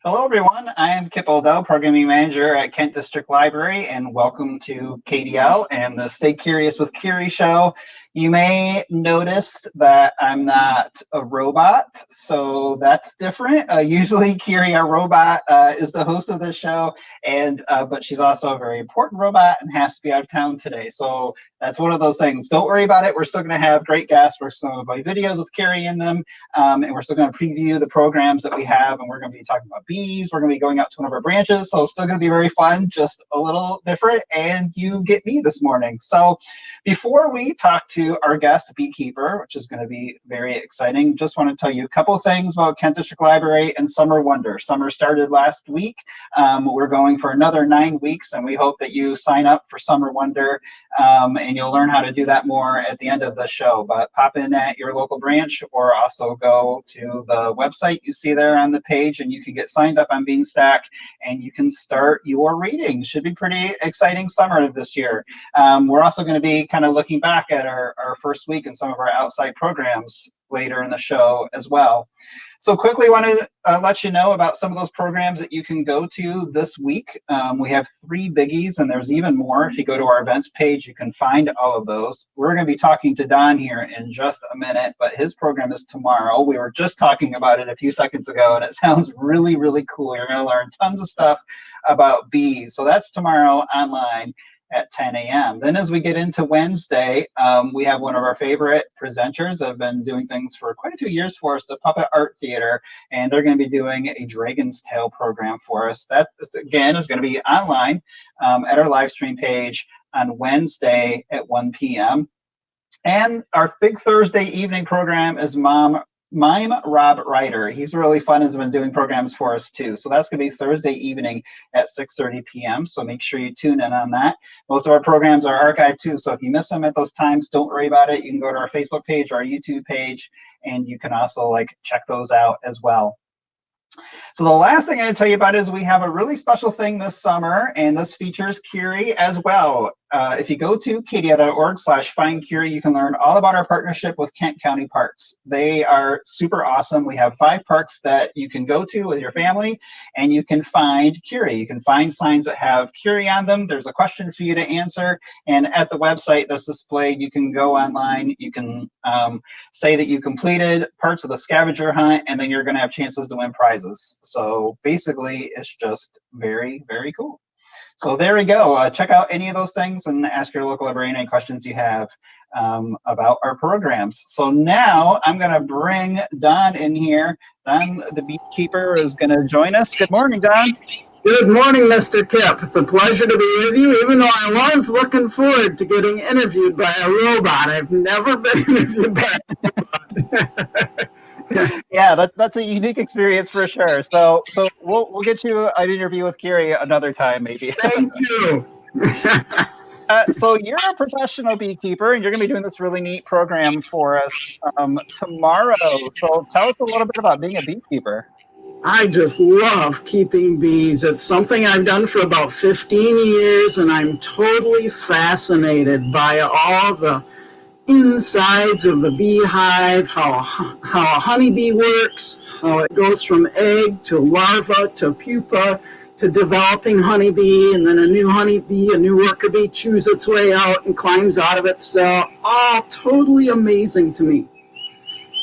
Hello, everyone. I am Kip Odell, Programming Manager at Kent District Library, and welcome to KDL and the Stay Curious with Curi show. You may notice that I'm not a robot, so that's different. Usually, Curi, our robot, is the host of this show, but she's also a very important robot and has to be out of town today. So that's one of those things. Don't worry about it. We're still going to have great guests. We're still going to have videos with Curi in them. And we're still going to preview the programs that we have, and we're going to be talking about bees. We're going to be going out to one of our branches, so it's still going to be very fun, just a little different, and you get me this morning. So before we talk to our guest beekeeper, which is going to be very exciting, just want to tell you a couple things about Kent District Library and Summer Wonder. Summer started last week. We're going for another 9 weeks, and we hope that you sign up for Summer Wonder, and you'll learn how to do that more at the end of the show. But pop in at your local branch, or also go to the website you see there on the page, and you can get signed up on Beanstack, and you can start your reading. Should be pretty exciting summer this year. We're also going to be kind of looking back at our first week and some of our outside programs later in the show as well. So quickly want to let you know about some of those programs that you can go to this week. We have 3 biggies, and there's even more. If you go to our events page, you can find all of those. We're going to be talking to Don here in just a minute, but his program is tomorrow. We were just talking about it a few seconds ago, and it sounds really, really cool. You're going to learn tons of stuff about bees. So that's tomorrow online at 10 a.m. Then as we get into Wednesday, we have one of our favorite presenters that have been doing things for quite a few years for us, the Puppet Art Theater, and they're going to be doing a Dragon's Tail program for us. That, again, is going to be online at our live stream page on Wednesday at 1 p.m. And our big Thursday evening program is Mime Rob Ryder. He's really fun, has been doing programs for us too. So that's going to be Thursday evening at 6:30 p.m. So make sure you tune in on that. Most of our programs are archived too. So if you miss them at those times, don't worry about it. You can go to our Facebook page or our YouTube page, and you can also check those out as well. So the last thing I'm going to tell you about is we have a really special thing this summer, and this features Curi as well. If you go to kdia.org/findcuri, you can learn all about our partnership with Kent County Parks. They are super awesome. We have 5 parks that you can go to with your family, and you can find Curi. You can find signs that have Curi on them. There's a question for you to answer, and at the website that's displayed, you can go online. You can say that you completed parts of the scavenger hunt, and then you're going to have chances to win prizes. So basically, it's just very, very cool. So there we go. Check out any of those things and ask your local librarian any questions you have about our programs. So now I'm going to bring Don in here. Don, the beekeeper, is going to join us. Good morning, Don. Good morning, Mr. Kip. It's a pleasure to be with you, even though I was looking forward to getting interviewed by a robot. I've never been interviewed by a robot. Yeah, that's a unique experience for sure. So we'll get you an interview with Curi another time, maybe. Thank you. So you're a professional beekeeper, and you're going to be doing this really neat program for us tomorrow. So tell us a little bit about being a beekeeper. I just love keeping bees. It's something I've done for about 15 years, and I'm totally fascinated by all the insides of the beehive, how a honeybee works, how it goes from egg to larva to pupa to developing honeybee, and then a new honeybee, a new worker bee chews its way out and climbs out of its cell. All totally amazing to me.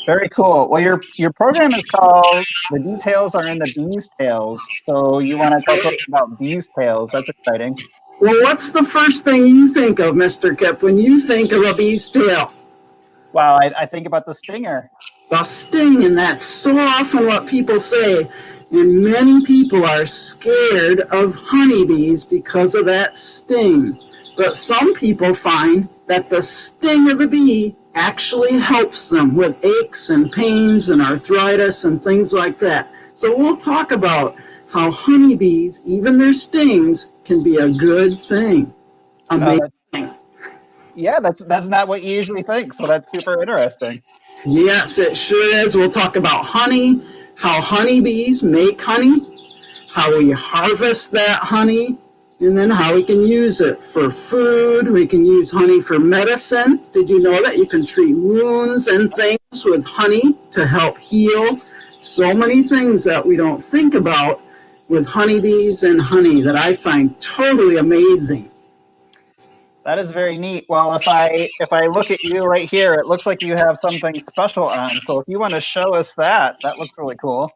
Very cool. Well, your program is called The Details Are in the Bee's Tails. So you want to talk about bees' tails. That's exciting. Well, what's the first thing you think of, Mr. Kip, when you think of a bee's tail? Well, I think about the stinger. The sting, and that's so often what people say. And many people are scared of honeybees because of that sting. But some people find that the sting of the bee actually helps them with aches and pains and arthritis and things like that. So we'll talk about how honeybees, even their stings, can be a good thing. Amazing. Yeah, that's not what you usually think, so that's super interesting. Yes, it sure is. We'll talk about honey, how honeybees make honey, how we harvest that honey, and then how we can use it for food. We can use honey for medicine. Did you know that you can treat wounds and things with honey to help heal? So many things that we don't think about with honeybees and honey that I find totally amazing. That is very neat. Well, if I look at you right here, it looks like you have something special on. So if you want to show us that, that looks really cool.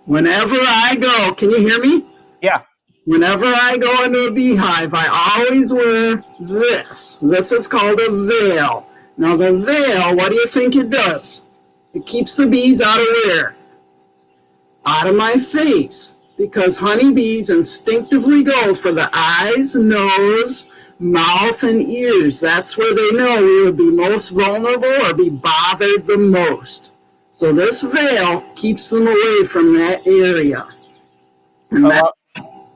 Whenever I go, can you hear me? Yeah. Whenever I go into a beehive, I always wear this. This is called a veil. Now the veil, what do you think it does? It keeps the bees out of where? Out of my face. Because honeybees instinctively go for the eyes, nose, mouth, and ears. That's where they know we would be most vulnerable or be bothered the most. So this veil keeps them away from that area. And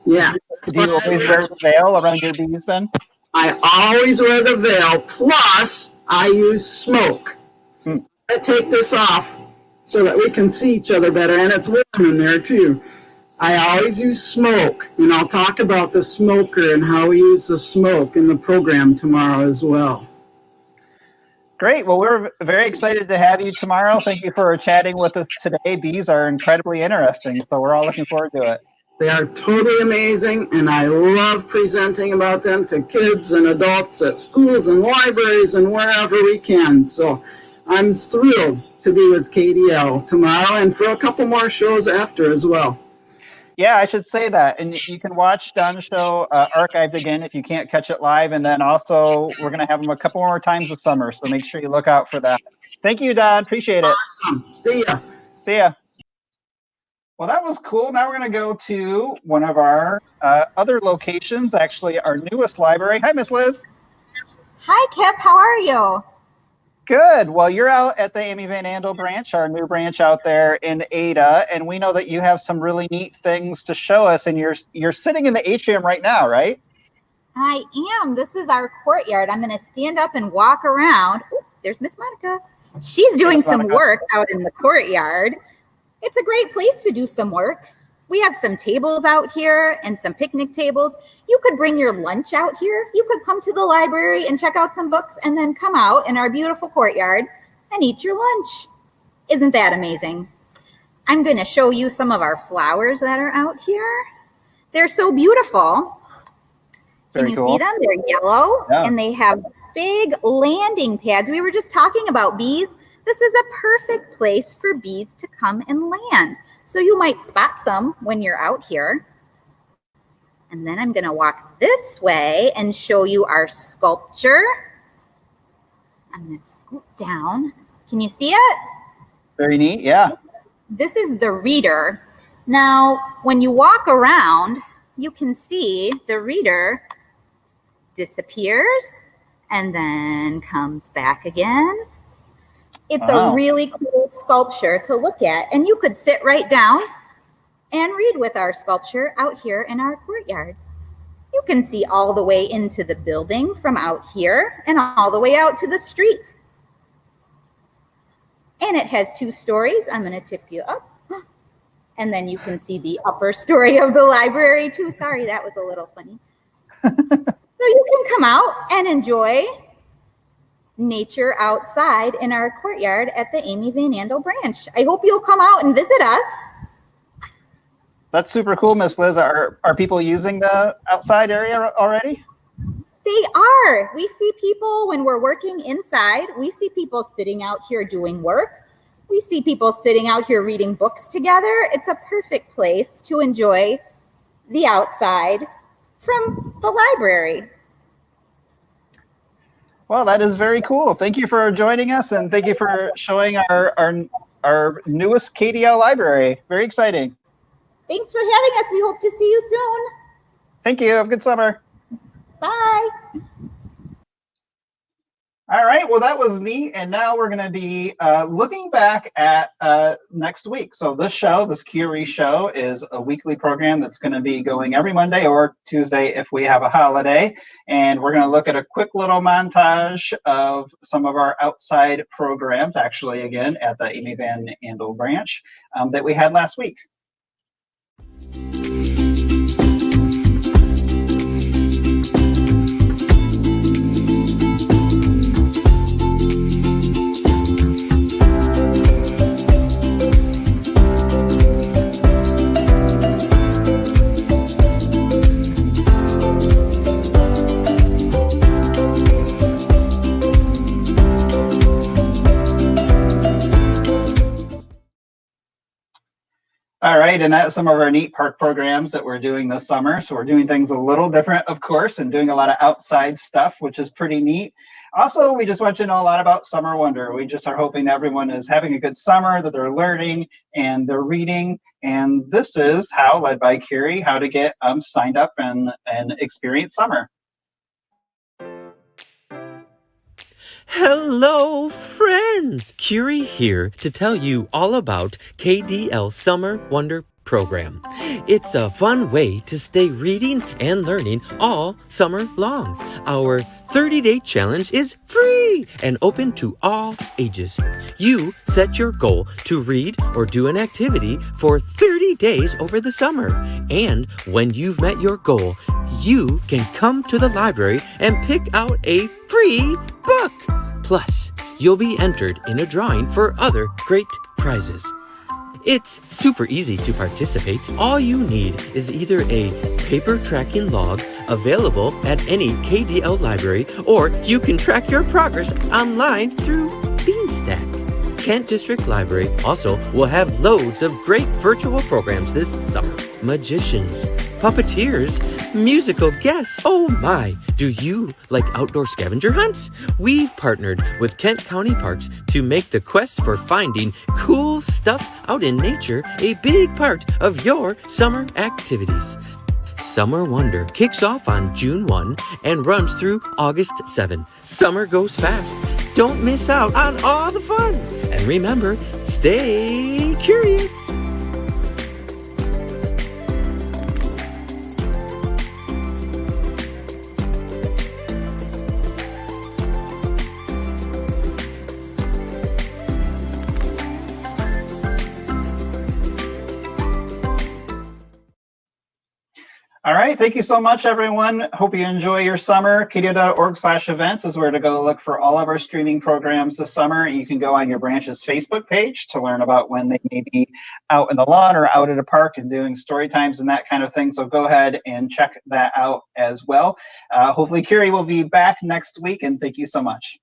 yeah. Do you always wear the veil around your bees then? I always wear the veil, plus I use smoke. I take this off so that we can see each other better, and it's warm in there too. I always use smoke, and I'll talk about the smoker and how we use the smoke in the program tomorrow as well. Great. Well, we're very excited to have you tomorrow. Thank you for chatting with us today. Bees are incredibly interesting, so we're all looking forward to it. They are totally amazing, and I love presenting about them to kids and adults at schools and libraries and wherever we can. So I'm thrilled to be with KDL tomorrow and for a couple more shows after as well. Yeah, I should say that. And you can watch Don's show archived again if you can't catch it live. And then also, we're going to have them a couple more times this summer. So make sure you look out for that. Thank you, Don. Appreciate it. Awesome. See ya. See ya. Well, that was cool. Now we're going to go to one of our other locations, actually our newest library. Hi, Miss Liz. Hi, Kip. How are you? Good. Well, you're out at the Amy Van Andel branch, our new branch out there in Ada, and we know that you have some really neat things to show us, and you're sitting in the atrium right now, right? I am. This is our courtyard. I'm going to stand up and walk around. Ooh, there's Miss Monica. She's doing some work out in the courtyard. It's a great place to do some work. We have some tables out here and some picnic tables. You could bring your lunch out here. You could come to the library and check out some books and then come out in our beautiful courtyard and eat your lunch. Isn't that amazing? I'm going to show you some of our flowers that are out here. They're so beautiful. Can you see them? They're yellow and they have big landing pads. We were just talking about bees. This is a perfect place for bees to come and land. So you might spot some when you're out here. And then I'm going to walk this way and show you our sculpture. I'm going to scoot down. Can you see it? Very neat, yeah. This is the reader. Now, when you walk around, you can see the reader disappears and then comes back again. It's a really cool sculpture to look at, and you could sit right down and read with our sculpture out here in our courtyard. You can see all the way into the building from out here and all the way out to the street. And it has 2 stories. I'm going to tip you up. And then you can see the upper story of the library too. Sorry, that was a little funny. So you can come out and enjoy nature outside in our courtyard at the Amy Van Andel branch. I hope you'll come out and visit us. That's super cool, Miss Liz. Are people using the outside area already? They are. We see people when we're working inside. We see people sitting out here doing work. We see people sitting out here reading books together. It's a perfect place to enjoy the outside from the library. Well, that is very cool. Thank you for joining us, and thank you for showing our newest KDL library. Very exciting. Thanks for having us. We hope to see you soon. Thank you. Have a good summer. Bye. All right. Well, that was neat. And now we're going to be looking back at next week. So this show, this Curi show, is a weekly program that's going to be going every Monday or Tuesday if we have a holiday. And we're going to look at a quick little montage of some of our outside programs, actually, again, at the Amy Van Andel branch that we had last week. All right, and that's some of our neat park programs that we're doing this summer. So we're doing things a little different, of course, and doing a lot of outside stuff, which is pretty neat. Also, we just want you to know a lot about Summer Wonder. We just are hoping that everyone is having a good summer, that they're learning and they're reading. And this is how, led by Curi, how to get signed up and experience summer. Hello, friends! Curi here to tell you all about KDL Summer Wonder Program. It's a fun way to stay reading and learning all summer long. Our 30-day challenge is free and open to all ages. You set your goal to read or do an activity for 30 days over the summer. And when you've met your goal, you can come to the library and pick out a free book. Plus, you'll be entered in a drawing for other great prizes. It's super easy to participate. All you need is either a paper tracking log available at any KDL library, or you can track your progress online through Beanstack. Kent District Library also will have loads of great virtual programs this summer. Magicians, puppeteers, musical guests. Oh my, do you like outdoor scavenger hunts? We've partnered with Kent County Parks to make the quest for finding cool stuff out in nature a big part of your summer activities. Summer Wonder kicks off on June 1 and runs through August 7. Summer goes fast. Don't miss out on all the fun. And remember, stay curious. All right, thank you so much, everyone. Hope you enjoy your summer. KDO.org/events is where to go look for all of our streaming programs this summer. You can go on your branch's Facebook page to learn about when they may be out in the lawn or out at a park and doing story times and that kind of thing. So go ahead and check that out as well. Hopefully, Curi will be back next week, and thank you so much.